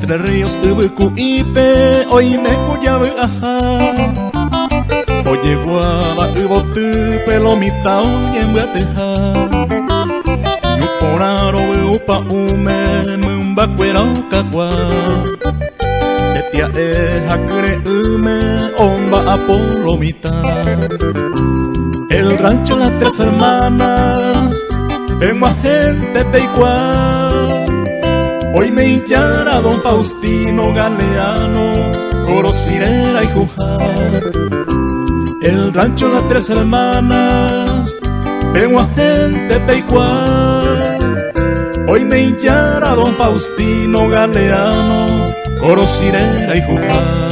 Entre ríos ubukuipe oime kuyabu aha. Oye guaba ubotu pelomita oyembuateja. Yuporaro upa ume mumba cuera kakwa. Tetia hakure ume omba apolomita. El rancho Las Tres Hermanas, en más gente de igual. Hoy me hinchara Don Faustino Galeano, Coro, Cirera y Jujar. El rancho Las Tres Hermanas, en más gente de igual. Hoy me hinchara Don Faustino Galeano, Coro, Cirera y Jujar.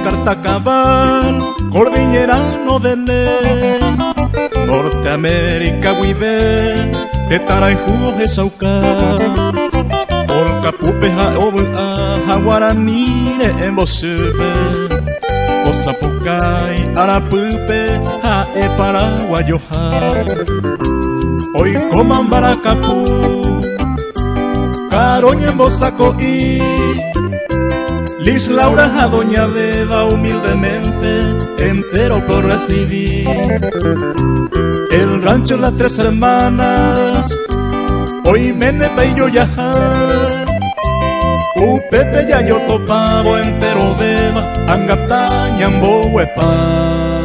Cartacabal, cordillerano de ley, Norteamérica, Guibén, Tetaraijú, Jesaucar, Olcapupe, Jaguaranire, en Bosupe, Osapucay, Arapupe, Jae, Paraguayo, hoy coman Baracapú, Caroña en Bosacoí. Liz Laura a Doña Beba humildemente entero por recibir. El rancho Las Tres Hermanas, hoy Menepe y yo yajar. Upete ya yo topavo entero beba, angatañambo huepa.